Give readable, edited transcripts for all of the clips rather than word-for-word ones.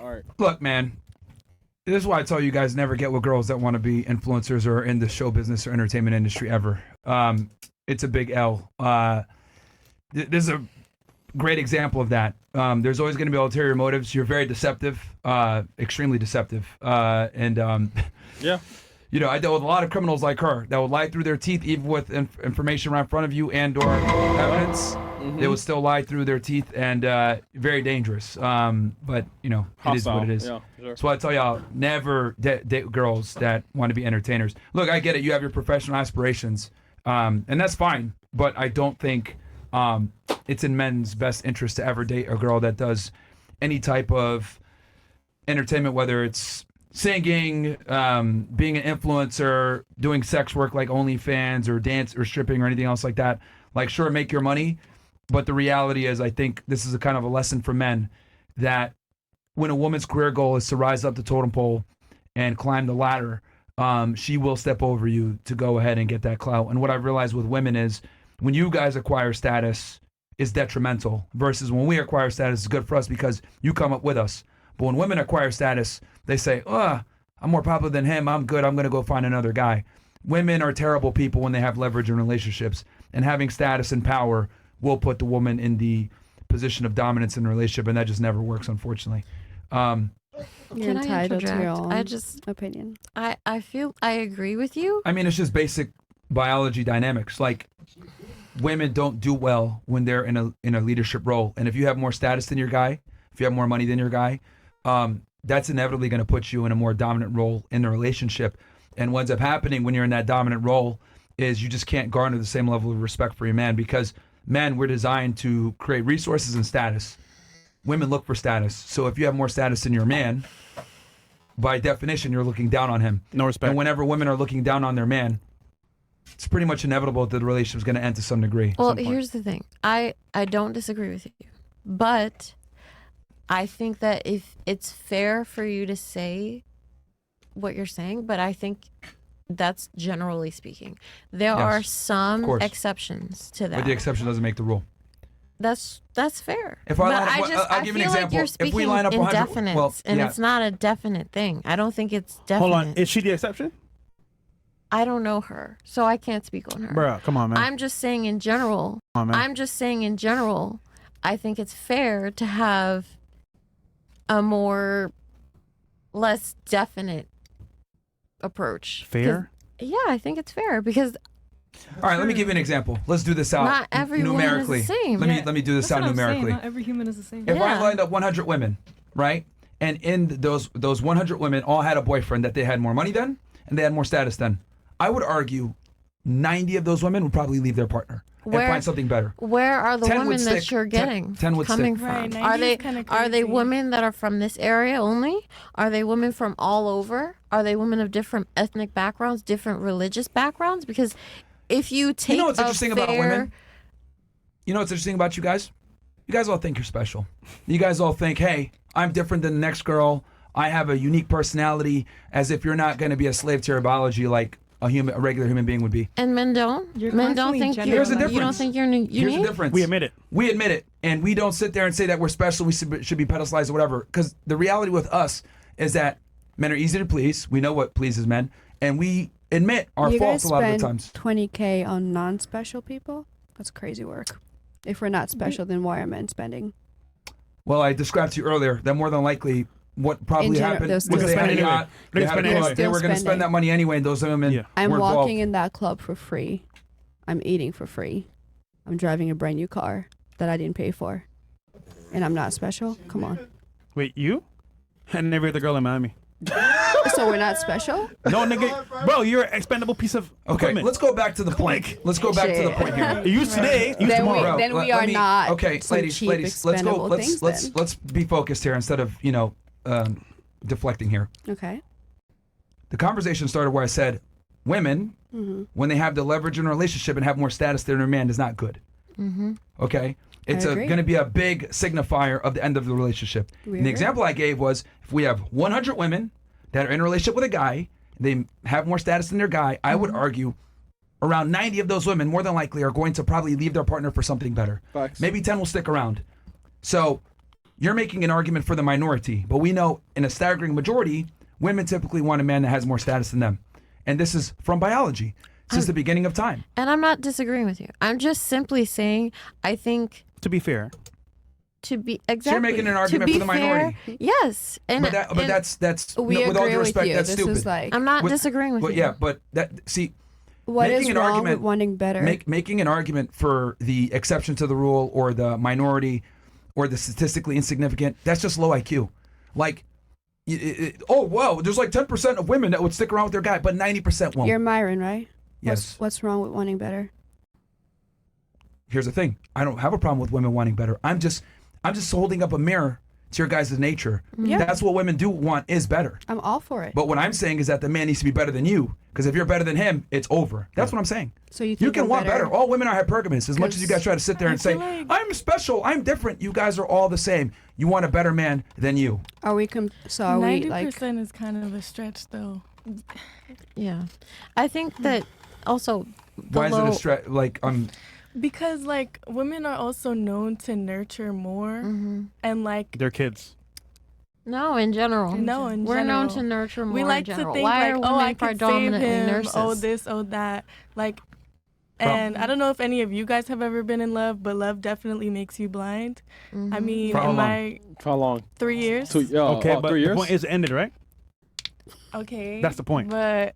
art. Look, man. This is why I tell you guys never get with girls that want to be influencers or in the show business or entertainment industry ever. It's a big L. There's a great example of that. There's always going to be ulterior motives. You're very deceptive, extremely deceptive. Yeah. You know, I dealt with a lot of criminals like her that would lie through their teeth, even with information right in front of you and/or evidence. They would still lie through their teeth, and very dangerous. But you know, it is what it is. Yeah, sure. So I tell y'all, never date girls that want to be entertainers. Look, I get it. You have your professional aspirations, and that's fine. But I don't think it's in men's best interest to ever date a girl that does any type of entertainment, whether it's singing, being an influencer, doing sex work like OnlyFans or dance or stripping or anything else like that. Like, sure, make your money, but the reality is, I think this is a kind of a lesson for men that when a woman's career goal is to rise up the totem pole and climb the ladder, she will step over you to go ahead and get that clout. And what I've realized with women is when you guys acquire status is detrimental versus when we acquire status is good for us because you come up with us. But when women acquire status, they say, I'm more popular than him. I'm good. I'm going to go find another guy. Women are terrible people when they have leverage in relationships. And having status and power will put the woman in the position of dominance in a relationship. And that just never works, unfortunately. You're Can entitled to your own opinion. I feel I agree with you. I mean, it's just basic biology dynamics. Like, women don't do well when they're in a leadership role. And if you have more status than your guy, if you have more money than your guy, that's inevitably going to put you in a more dominant role in the relationship. And what ends up happening when you're in that dominant role is you just can't garner the same level of respect for your man because men, we're designed to create resources and status. Women look for status. So if you have more status than your man, by definition, you're looking down on him. No respect. And whenever women are looking down on their man, it's pretty much inevitable that the relationship is going to end to some degree. Well, here's the thing. I don't disagree with you, but I think that if it's fair for you to say what you're saying, but I think that's generally speaking. There are some exceptions to that. But the exception doesn't make the rule. That's fair. If I give you an feel example. like you're If we speaking line up 100, indefinites, and it's not a definite thing. I don't think it's definite. Hold on, is she the exception? I don't know her, so I can't speak on her. Bro, come on, man. I'm just saying in general. I think it's fair to have a less definite approach. Fair? Yeah, I think it's fair because. All right, let me give you an example. Let's do this out not every numerically. Woman is the same. Let me do this out numerically. Not every human is the same. If I lined up 100 women, right, and in those 100 women all had a boyfriend that they had more money than and they had more status than, I would argue 90 of those women would probably leave their partner and find something better. Where are the 10 would women that stick. you're getting 10 would coming stick. from? Right, Are they women that are from this area only? Are they women from all over? Are they women of different ethnic backgrounds, different religious backgrounds? Because if you take what's interesting about women? You know what's interesting about you guys? You guys all think you're special. You guys all think, hey, I'm different than the next girl. I have a unique personality, as if you're not going to be a slave to your biology like a regular human being would be. And men don't. Men don't think you're. Here's the difference. You don't think you're unique. Here's the difference. We admit it. We admit it, and we don't sit there and say that we're special. We should be pedestalized or whatever. Because the reality with us is that men are easy to please. We know what pleases men, and we admit our faults a lot of the times. $20K on non-special people? That's crazy work. If we're not special, then why are men spending? Well, I described to you earlier that more than likely what probably happened was they had a yacht, they were going to spend that money anyway, and those women I'm were walking involved. in that club for free. I'm eating for free. I'm driving a brand new car that I didn't pay for. And I'm not special? Come on. Wait, you? And every other girl in Miami. So we're not special? No, nigga. Bro, you're an expendable piece of equipment. Let's go back to the point. Let's go back to the point here. You today, you tomorrow. Then we are not. Okay, ladies, let's go. Let's be focused here instead of deflecting here. Okay. The conversation started where I said, women, when they have the leverage in a relationship and have more status than their man, is not good. Okay. It's going to be a big signifier of the end of the relationship. And the example I gave was if we have 100 women that are in a relationship with a guy, they have more status than their guy, I would argue around 90 of those women more than likely are going to probably leave their partner for something better. Facts. Maybe 10 will stick around. So you're making an argument for the minority, but we know in a staggering majority, women typically want a man that has more status than them. And this is from biology since the beginning of time. And I'm not disagreeing with you. I'm just simply saying, I think To be fair. to be exactly. So you're making an argument to be for the minority. Fair, yes, and But that's We with all agree due with respect, you. that's This stupid. is like, I'm not With- disagreeing with But you. yeah, but that see, what is making an wrong argument- with wanting better? making an argument for the exception to the rule or the minority or the statistically insignificant, that's just low IQ. Like, oh wow, there's like 10% of women that would stick around with their guy, but 90% won't. You're Myron, right? Yes. What's wrong with wanting better? Here's the thing: I don't have a problem with women wanting better. I'm just holding up a mirror to your guys' nature. Yeah. That's what women do want is better. I'm all for it. But what I'm saying is that the man needs to be better than you, because if you're better than him, it's over. That's what I'm saying. So you think You can I'm want better. All women are hypergamous. As much as you guys try to sit there and say, feel like- I'm special, I'm different, you guys are all the same. You want a better man than you. Are we? So are we like? 90% is kind of a stretch, though. Yeah, I think that also. Why is it below- a stretch? Like, Because like women are also known to nurture more, and like Their kids. No, in general. No, in We're known to general. nurture more we like in to general. think Why like, are oh, women I could save predominantly him, nurses? oh this, oh that, like. And I don't know if any of you guys have ever been in love, but love definitely makes you blind. I mean, For how in long? my For how long? 3 years. Okay, but 3 the years. point is it ended, right? Okay. That's the point. But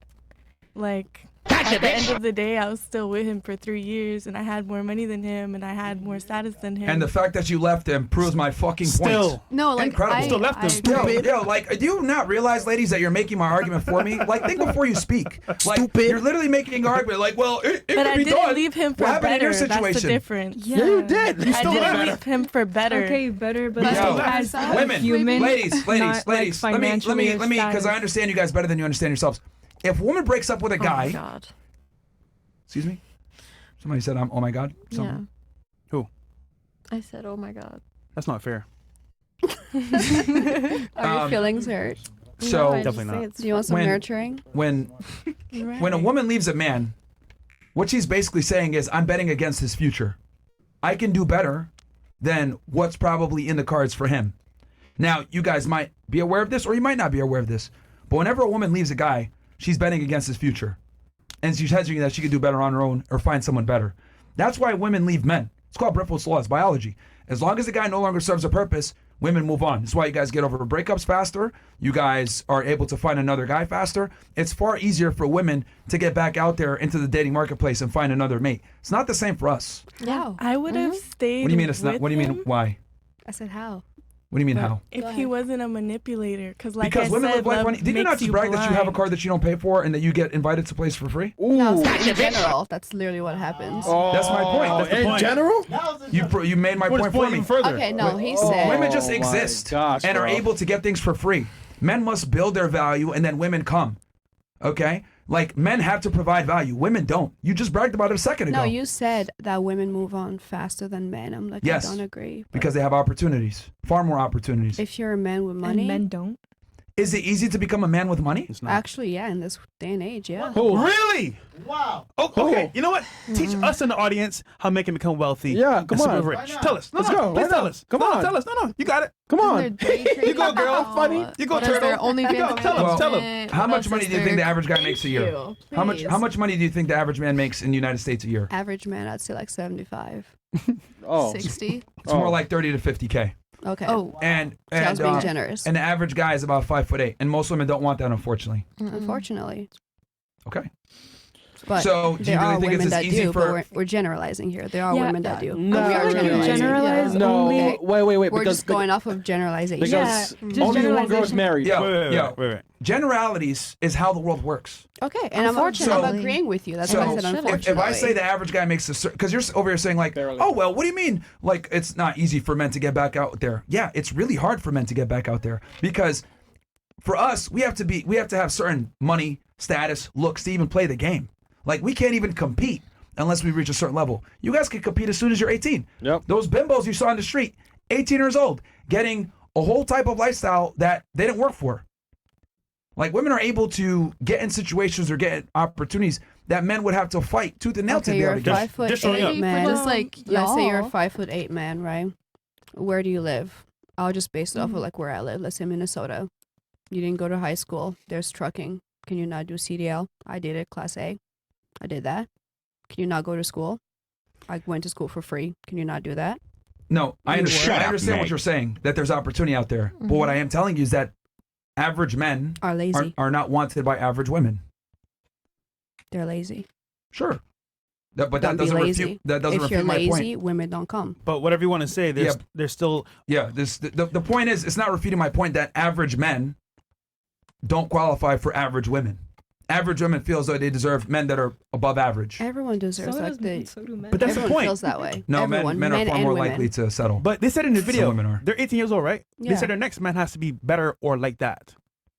like at the end of the day, I was still with him for 3 years, and I had more money than him, and I had more status than him. and the fact that you left him proves my fucking Still. point. No, like Incredible. Still left them. Yo, like, do you not realize, ladies, that you're making my argument for me? Like, think before you speak. Like, you're literally making an argument. Like, well, it but could I be didn't done. leave him for What happened in better. your That's the situation? difference. Yeah, you did. You I still didn't left. leave him for better. Okay, better, but Yo, like, as a women, human, ladies, not, like, let me, financially or because I status. understand you guys better than you understand yourselves. If a woman breaks up with a Oh my guy, God. excuse me, somebody said, "Oh my God." Yeah. Something. Who? I said, "Oh my God." That's not fair. Are your feelings hurt? So No, I just Definitely say not. it's- Do you want some When- nurturing? when a woman leaves a man, what she's basically saying is, I'm betting against his future. I can do better than what's probably in the cards for him. Now, you guys might be aware of this, or you might not be aware of this, but whenever a woman leaves a guy, she's betting against his future. And she's hedging that she could do better on her own or find someone better. That's why women leave men. It's called Briffault's Law. It's biology. As long as the guy no longer serves a purpose, women move on. That's why you guys get over breakups faster. You guys are able to find another guy faster. It's far easier for women to get back out there into the dating marketplace and find another mate. It's not the same for us. Yeah. I would have stayed. What do you mean it's not? with What do you mean him why? I said how? What do you mean but how? If Go he ahead. wasn't a manipulator, because like Because I women said, live life love money. Did you not makes just brag that you have a blind. car that you don't pay for and that you get invited to places for free? No, it's in general. That's literally what happens. That's my point. That's the in point. general? You made my What's point the for point me. even further? Okay, no, he Oh. said. Women just my exist gosh, and are bro. able to get things for free. Men must build their value and then women come. Okay? Like men have to provide value. Women don't. You just bragged about it a second ago. No, you said that women move on faster than men. I'm like, Yes. I don't agree. But because they have opportunities. Far more opportunities. if you're a man with And money, men don't. Is it easy to become a man with money? It's not. actually, yeah, in this day and age, yeah. Really? Wow. Oh, okay. You know what? Teach us in the audience how men can become wealthy. Yeah, and come super on. rich. Tell us. No, Let's no, go. please Why tell not? us. Come No, on. tell us. No, you got it. Come on. You go, girl. Funny. You go, What is their turtle. only You go. Tell Well, us. Tell them. How much money do you think the average guy makes a year? How much money do you think the average man makes in the United States a year? Average man, I'd say like 75, Oh. 60. It's more like 30 to 50K. Okay. Oh, And So I was being uh, generous. and the average guy is about 5'8", and most women don't want that, unfortunately. Unfortunately. Okay. But So, do you there really are think it's women as that easy do, for- but we're generalizing here. There are Yeah, women that do. no. And we I are feel like you generalizing. generalize Yeah. No. only- Wait. We're because just going off of generalization. because Yeah, just only one girl's generalization. married. Yo, Wait. yo, generalities is how the world works. Okay, and I'm Unfortunately. agreeing with you. That's So why I said unfortunately. if I say the average guy makes a because you're over here saying like, Barely. oh well, what do you mean? Like it's not easy for men to get back out there. Yeah, it's really hard for men to get back out there because for us we have to have certain money, status, looks to even play the game. Like we can't even compete unless we reach a certain level. You guys can compete as soon as you're 18. Yep. Those bimbos you saw on the street, 18 years old, getting a whole type of lifestyle that they didn't work for. Like women are able to get in situations or get opportunities that men would have to fight tooth and nail to Okay, be you're able a to get. 5'8" just showing up. man. Just like Let's say you're a y'all. 5'8" man, right? Where do you live? I'll just base it off of like where I live. Let's say Minnesota. You didn't go to high school. There's trucking. Can you not do CDL? I did it, Class A. I did that. Can you not go to school? I went to school for free. Can you not do that? No, I understand. Shut I up, understand what Meg. you're saying, that there's opportunity out there. But what I am telling you is that average men Are lazy. are not wanted by average women. They're lazy. Sure. But that Don't be doesn't lazy. refute. That doesn't If you're refute my lazy, point. women don't come. But whatever you want to say, there's still. Yeah. The point is, it's not refuting my point that average men don't qualify for average women. Average women feel as though they deserve men that are above average. Everyone deserves So like does, they. so do men. But that's the Everyone point. feels that way. No, Everyone, men are far and more women. likely to settle. But they said in the video, women are. they're 18 years old, right? They Yeah. said their next man has to be better or like that.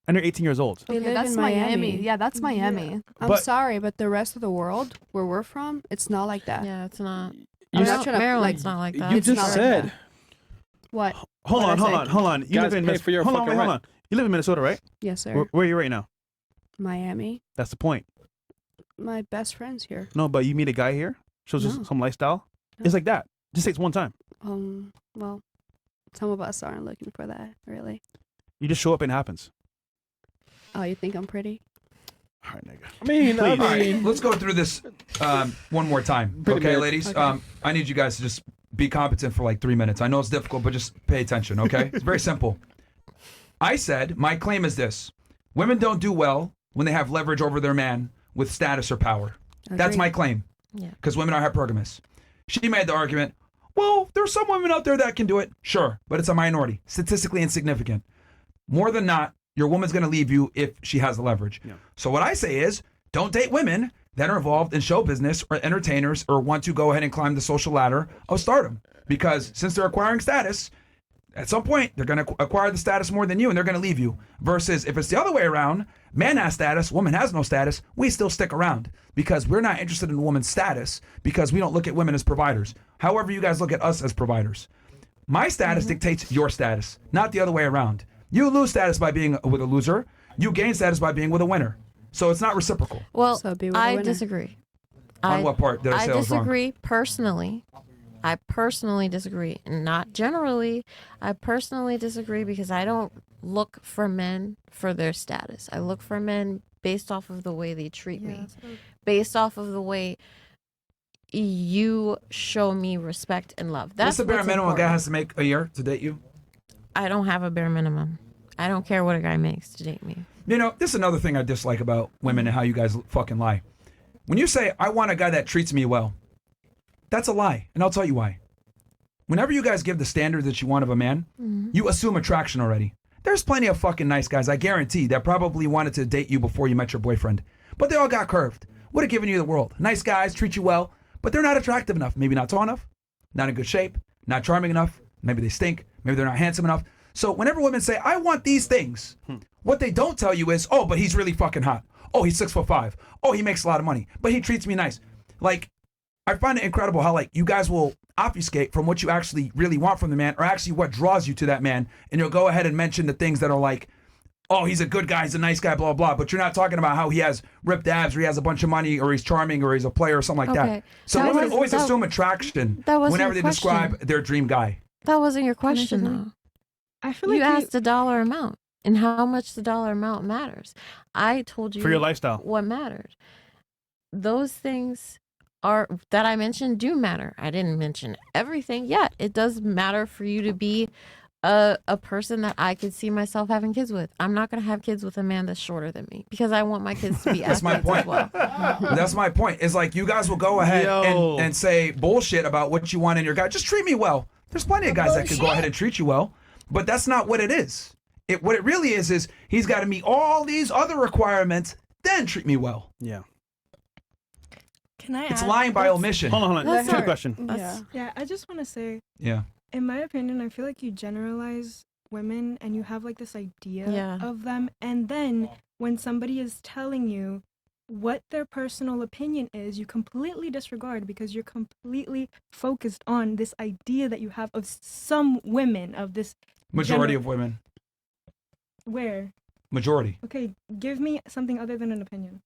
And they're 18 years old. They Okay, live that's in Miami. Yeah, that's Miami. I'm But- sorry, but the rest of the world where we're from, it's not like that. Yeah, it's not. I'm not trying to, Maryland's like, not like that. You It's not just like said that. What? Hold What'd on, I say? hold on. You Guys live in pay for your hold on, fucking wait, hold rent. on. You live in Minnesota, right? Yes, sir. Where are you right now? Miami. That's the point. My best friend's here. No, but you meet a guy here, shows No. us some lifestyle. No. It's like that. Just takes one time. Well, some of us aren't looking for that, really. You just show up and it happens. Oh, you think I'm pretty? All right, nigga. I mean, All right, let's go through this one more time. Pretty Okay, bad. ladies? Okay. I need you guys to just be competent for like 3 minutes. I know it's difficult, but just pay attention, okay? It's very simple. I said, my claim is this. Women don't do well when they have leverage over their man with status or power. That's Agreed. my claim. Yeah. Because women are hypergamous. She made the argument, well, there's some women out there that can do it. Sure, but it's a minority, statistically insignificant. More than not, your woman's going to leave you if she has the leverage. Yeah. So what I say is, don't date women that are involved in show business or entertainers or want to go ahead and climb the social ladder of stardom. Because since they're acquiring status, at some point, they're going to acquire the status more than you, and they're going to leave you. Versus if it's the other way around, man has status, woman has no status, we still stick around because we're not interested in a woman's status because we don't look at women as providers. However, you guys look at us as providers. My status dictates your status, not the other way around. You lose status by being with a loser. You gain status by being with a winner. So it's not reciprocal. Well, So be with a I winner. disagree. On what part did I say I was wrong? disagree personally. I personally disagree. Not generally. I personally disagree because I don't look for men for their status. I look for men based off of the way they treat me, based off of the way you show me respect and love. That's What's the bare what's minimum a guy important. has to make a year to date you? I don't have a bare minimum. I don't care what a guy makes to date me. You know, this is another thing I dislike about women and how you guys fucking lie. When you say, I want a guy that treats me well, that's a lie. And I'll tell you why. Whenever you guys give the standards that you want of a man, you assume attraction already. There's plenty of fucking nice guys, I guarantee, that probably wanted to date you before you met your boyfriend. But they all got curved. Would have given you the world. Nice guys, treat you well, but they're not attractive enough. Maybe not tall enough, not in good shape, not charming enough. Maybe they stink. Maybe they're not handsome enough. So whenever women say, I want these things, what they don't tell you is, oh, but he's really fucking hot. Oh, he's 6'5". Oh, he makes a lot of money, but he treats me nice. Like, I find it incredible how like you guys will obfuscate from what you actually really want from the man or actually what draws you to that man. And you'll go ahead and mention the things that are like, oh, he's a good guy, he's a nice guy, blah, blah. But you're not talking about how he has ripped abs or he has a bunch of money or he's charming or he's a player or something like Okay. that. So That women was- always that- assume attraction that wasn't whenever your they question. describe their dream guy. That wasn't your question, disagree. though. I feel You like asked a dollar amount and how much the dollar amount matters. I told you For your lifestyle. what mattered. Those things are that I mentioned do matter. I didn't mention everything yet. It does matter for you to be a person that I could see myself having kids with. I'm not going to have kids with a man that's shorter than me because I want my kids to be That's my athletes as point. well. That's my point. It's like you guys will go ahead Yo. and say bullshit about what you want in your guy. Just treat me well. There's plenty of guys that could go ahead and treat you well, but that's not what it is. What it really is he's got to meet all these other requirements, then treat me well. Yeah. Can I It's add- lying by that's- omission. Hold on. That's Here's the not- question. Yeah. Yeah, I just want to say, Yeah. in my opinion, I feel like you generalize women and you have like this idea Yeah. of them. And then when somebody is telling you what their personal opinion is, you completely disregard because you're completely focused on this idea that you have of some women, of this Majority of women. where. Majority. Okay, give me something other than an opinion.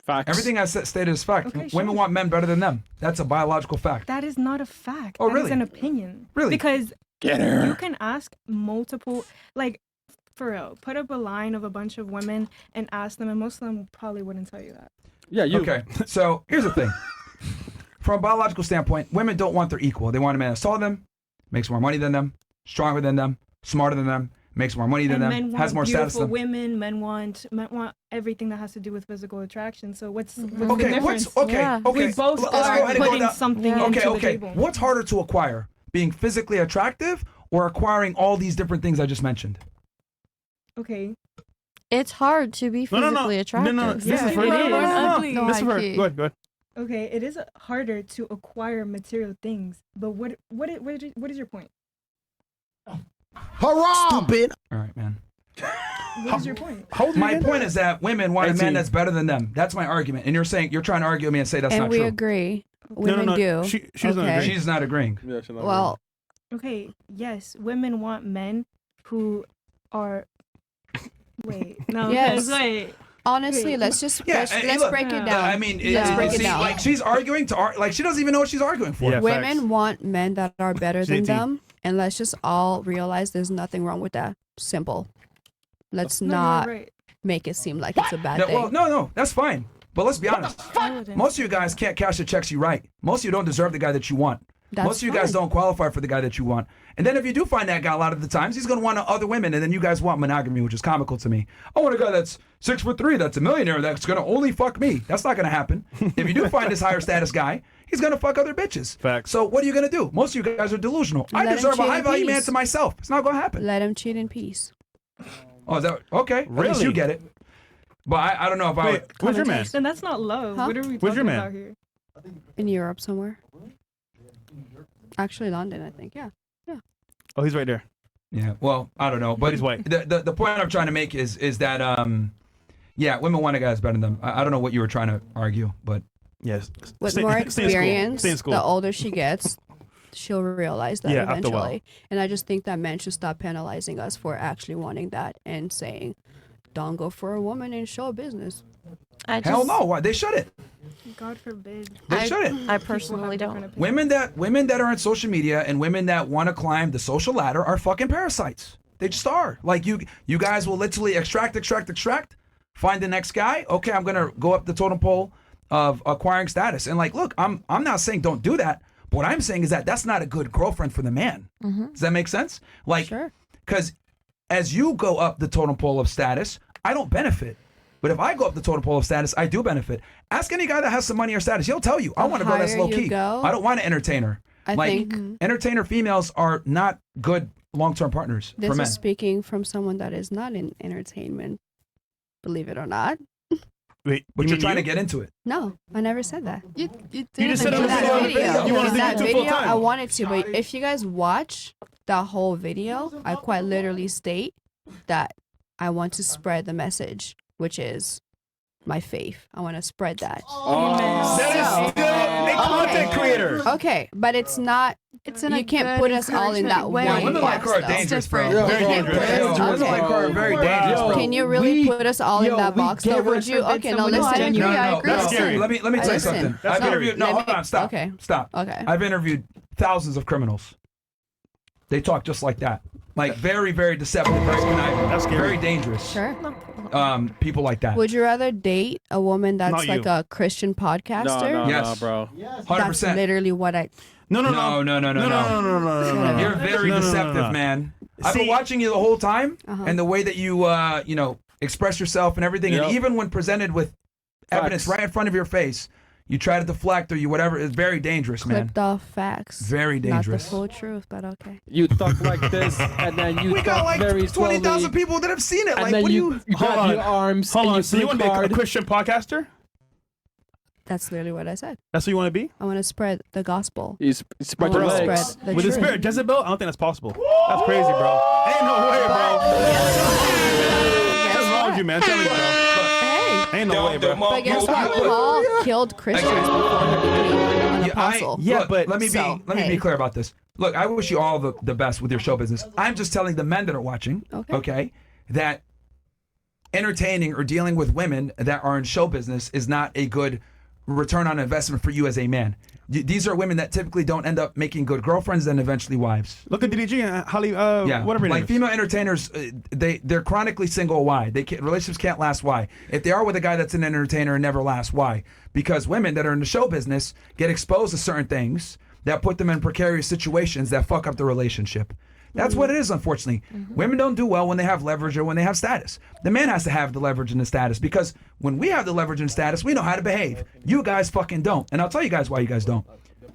Facts. Everything I stated is fact. Okay, Women sure. want men better than them. That's a biological fact. That is not a fact. Oh, That is really? an opinion. Really? Because Get her. You can ask multiple, like, for real, put up a line of a bunch of women and ask them, and most of them probably wouldn't tell you that. Yeah, you. Okay, so here's the thing. From a biological standpoint, women don't want their equal. They want a man that's taller than them, makes more money than them, stronger than them, smarter than them, makes more money than And them, men want has more status beautiful than them. women. Men want everything that has to do with physical attraction. So what's the Okay, difference? what's okay? Yeah. Okay, We both let's go ahead are and go putting down. something Yeah. into Okay, the okay. table. What's harder to acquire? Being physically attractive or acquiring all these different things I just mentioned? Okay. It's hard to be No, physically no, no. attractive. No, no, this Yeah, is for it no, is. no, no, no, Ugly. no. This is for her. No, Go ahead, go ahead. Okay, it is harder to acquire material things, but what is your point? Haram! Stupid. All right, man. What is your point? How old are you My again? point is that women want a 18. man that's better than them. That's my argument. And you're trying to argue with me and say that's and not we true. agree. No, Women no, no. do. She doesn't Okay. agree. She's not agreeing. Yeah, she's not Well, Okay, yes, women want men who are. Wait, no, Yes. wait. honestly, Wait. let's just Yeah, let's, and let's look, break it yeah. down. I mean, Let's break it see, down. like she's arguing like she doesn't even know what she's arguing for. Yeah. Women facts. want men that are better She's than 18. them, and let's just all realize there's nothing wrong with that. Simple. Let's No, you're not right. make it seem like it's a bad No, thing. well, no, that's fine. But let's be honest. I wouldn't. Most of you guys can't cash the checks you write. Most of you don't deserve the guy that you want. That's Most of you guys fine. don't qualify for the guy that you want. And then if you do find that guy, a lot of the times he's going to want other women, and then you guys want monogamy, which is comical to me. I want a guy that's 6'3", that's a millionaire, that's going to only fuck me. That's not going to happen. If you do find this higher status guy, he's going to fuck other bitches. Facts. So what are you going to do? Most of you guys are delusional. Let I him deserve a cheat in high value man peace. to myself. It's not going to happen. Let him cheat in peace. Oh, is that okay? At least Really? you get it. But I don't know if I Wait, would. where's your man? Then that's not love. Huh? What are we Where's your talking man? about here? In Europe somewhere. Actually, London, I think. Yeah. Oh, he's right there. Yeah, well, I don't know, but he's white. The point I'm trying to make is that yeah, women want a guy that's better than them. I don't know what you were trying to argue, but Yes. With Stay- more stay in school. experience, Stay in school. the older she gets, she'll realize that Yeah, after a while. eventually. And I just think that men should stop penalizing us for actually wanting that and saying, "Don't go for a woman in show business." I just, hell no, why they shouldn't. God forbid. They shouldn't. I People personally have different don't. opinions. Women that are on social media and women that want to climb the social ladder are fucking parasites. They just are. Like you guys will literally extract, find the next guy. Okay, I'm gonna go up the totem pole of acquiring status. And like, look, I'm not saying don't do that. But what I'm saying is that that's not a good girlfriend for the man. Does that make sense? Like, Sure. because as you go up the totem pole of status, I don't benefit. But if I go up the totem pole of status, I do benefit. Ask any guy that has some money or status. He'll tell you, I The want a girl that's higher low you key. go- I don't want an entertainer. I Like, think entertainer females are not good long-term partners this for men. is speaking from someone that is not in entertainment. Believe it or not. Wait, But you you're mean trying you? to get into it. No, I never said that. You just said it In was that a video, You wanted in to that do it full video, time. I wanted to, but if you guys watch the whole video, I quite literally state that I want to spread the message, which is my faith. I want to spread that. That is still a content creator. Okay, but it's not. It's in you a can't good put us all in that encouragement one way. Yeah, women like her are box, though. dangerous, bro. different. Very can't dangerous. put us- Women okay. like her are very dangerous, bro. Can you really put us all in that box? though? Would you? Okay, no, No, I listen. agree. I agree. That's scary. Let me tell you Listen. something. That's I've scary. interviewed. No, Let hold me- on. Stop. okay. Stop. Okay. I've interviewed thousands of criminals. They talk just like that. Like very, very deceptive, very conniving, That's scary. very dangerous. Sure. People like that. Would you rather date a woman that's Not like you. a Christian podcaster? Yes. bro. 100%. That's literally what I. No. No. You're very No, no, no, deceptive, no. man. I've been See- watching you the whole time, Uh-huh. and the way that you, express yourself and everything, and Yep. even when presented with evidence Facts. right in front of your face, you try to deflect or you whatever. It's very dangerous, man. Clipped off facts. Very dangerous. Not the full truth, but okay. You talk like this, and then you We got talk like very 20,000 slowly, people that have seen it. and Like, then what do you you? grab Hold your on. arms Hold and on. you So you want flick to be a hard. Christian podcaster? That's literally what I said. That's what you want to be? I want to spread the gospel. You spread I your wanna legs. spread the With the truth. spirit Jezebel? I don't think that's possible. That's crazy, bro. Ain't no way, bro. What's wrong with you, man? Tell me, bro. Hey, Ain't no way, bro. but guess what? Paul killed Christians before he became an apostle. Yeah, but let me So, be hey. clear about this. Look, I wish you all the best with your show business. I'm just telling the men that are watching, Okay. that entertaining or dealing with women that are in show business is not a good return on investment for you as a man. These are women that typically don't end up making good girlfriends and eventually wives. Look at DDG and Holly. Yeah, Whatever. like female entertainers, they're chronically single. Why? Relationships can't last. Why? If they are with a guy that's an entertainer and never lasts. Why? Because women that are in the show business get exposed to certain things that put them in precarious situations that fuck up the relationship. That's what it is, unfortunately. Women don't do well when they have leverage or when they have status. The man has to have the leverage and the status, because when we have the leverage and status, we know how to behave. You guys fucking don't. And I'll tell you guys why you guys don't.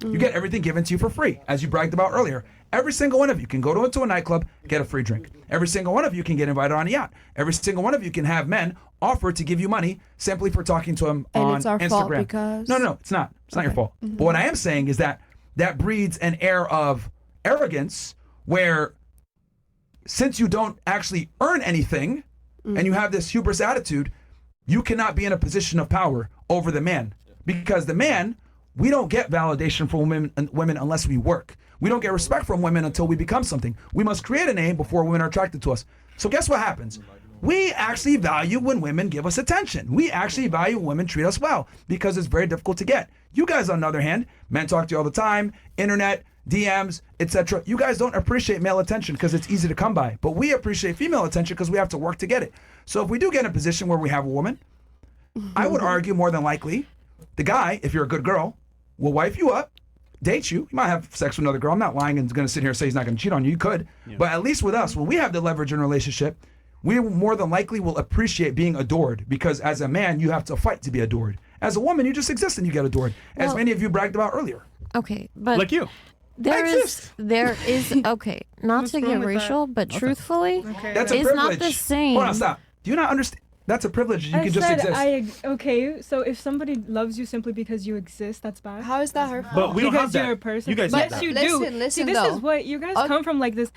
You get everything given to you for free, as you bragged about earlier. Every single one of you can go into a nightclub, get a free drink. Every single one of you can get invited on a yacht. Every single one of you can have men offer to give you money simply for talking to them And on it's our Instagram. fault because... No, it's not. It's not your fault. But what I am saying is that breeds an air of arrogance where, since you don't actually earn anything and you have this hubris attitude, you cannot be in a position of power over the man. Because the man, we don't get validation from women unless we work. We don't get respect from women until we become something. We must create a name before women are attracted to us. So guess what happens? We actually value when women give us attention. We actually value when women treat us well, because it's very difficult to get. You guys, on the other hand, men talk to you all the time, internet, DMs, etc. You guys don't appreciate male attention because it's easy to come by. But we appreciate female attention because we have to work to get it. So if we do get in a position where we have a woman, I would argue more than likely the guy, if you're a good girl, will wife you up, date you. You might have sex with another girl. I'm not lying and going to sit here and say he's not going to cheat on you. You could. Yeah. But at least with us, when we have the leverage in a relationship, we more than likely will appreciate being adored, because as a man, you have to fight to be adored. As a woman, you just exist and you get adored, as many of you bragged about earlier. Okay, but Like you. there is okay, not What's to wrong get with racial, but truthfully, That's a it's privilege. not the same. Hold on, stop. Do you not understand? That's a privilege. You can just exist. Okay, so if somebody loves you simply because you exist, that's bad. How is that her fault? But we don't have Because you're that. a person. You guys yes, have that. you Listen, do. listen, See, this though. is what you guys come from, like this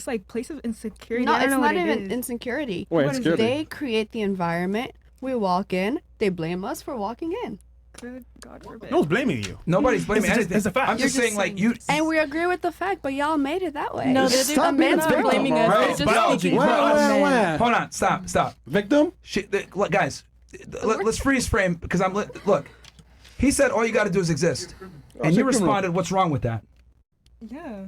like place of insecurity. No, I don't it's know not what it even is. insecurity. Wait, What is insecurity. They create the environment. We walk in. They blame us for walking in. Good God forbid. No one's blaming you. Nobody's blaming It's just- anything. it's a fact. I'm You're just saying, like, you. And we agree with the fact, but y'all made it that way. No, Stop a being man's a not victim, blaming bro. us. Right. They're just Biology. speaking for Wait, us wait, men. Hold on. Stop. Victim? Look, guys, let's freeze frame, because look. He said all you got to do is exist, and you victim responded, "What's wrong with that?" Yeah.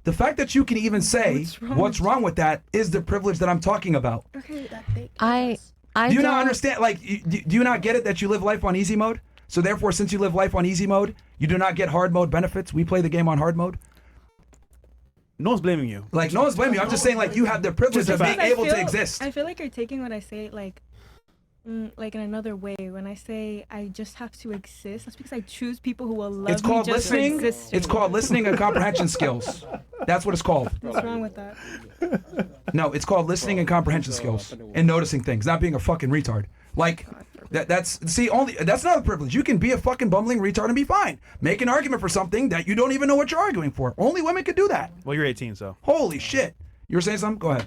The fact that you can even say what's wrong with that is the privilege that I'm talking about. Okay. I Do you don't not understand? Like, do you not get it that you live life on easy mode? So therefore, since you live life on easy mode, you do not get hard mode benefits. We play the game on hard mode. No one's blaming you. Like, no one's blaming you. I'm just saying, like, you have the privilege Just a of being fact. able to exist. I feel like you're taking what I say like in another way. When I say I just have to exist, that's because I choose people who will love It's me called just for listening. existing. It's called listening and comprehension skills. That's what it's called. What's wrong with that? No, it's called listening and comprehension skills and noticing things, not being a fucking retard. Like, that's not a privilege. You can be a fucking bumbling retard and be fine. Make an argument for something that you don't even know what you're arguing for. Only women could do that. Well, you're 18, so. Holy shit. You were saying something? Go ahead.